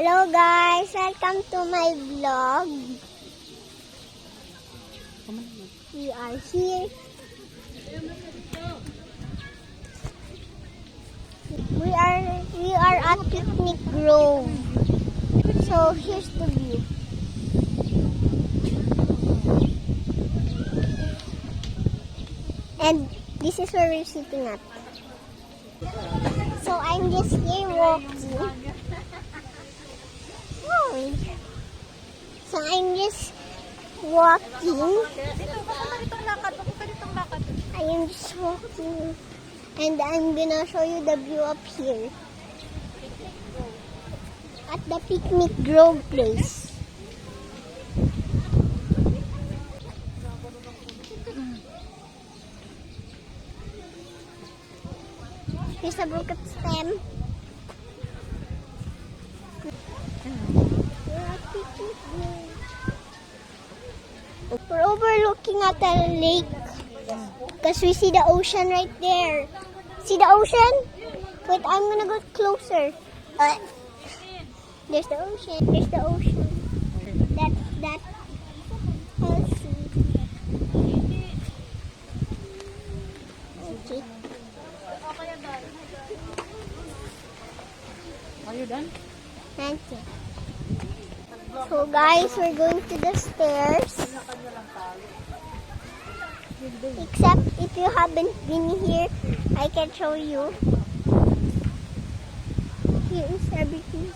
Hello guys, welcome to my vlog. We are here. We are at Picnic Grove. So here's the view. And this is where we're sitting at. So I'm just here walking. So I'm just walking. I am just walking. And I'm gonna show you the view up here. At the Picnic Grove place. Here's a broken stem. We're overlooking at the lake because we see the ocean right there. See the ocean? Wait, I'm gonna go closer. There's the ocean. There's the ocean. That. I'll see. Okay. Are you done? Thank you. So guys, we're going to the stairs. Except if you haven't been here, I can show you. Here is everything.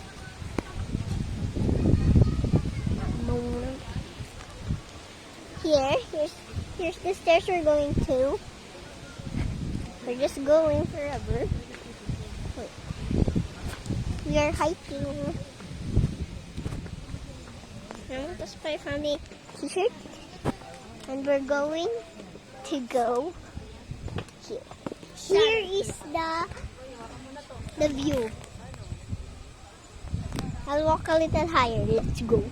Here's the stairs we're going to. We're just going forever. Wait. We are hiking. Just buy from the t-shirt. And we're going to go here. Here is the view. I'll walk a little higher. Let's go.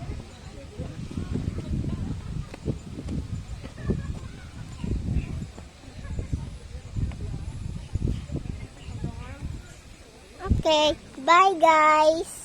Okay, bye guys.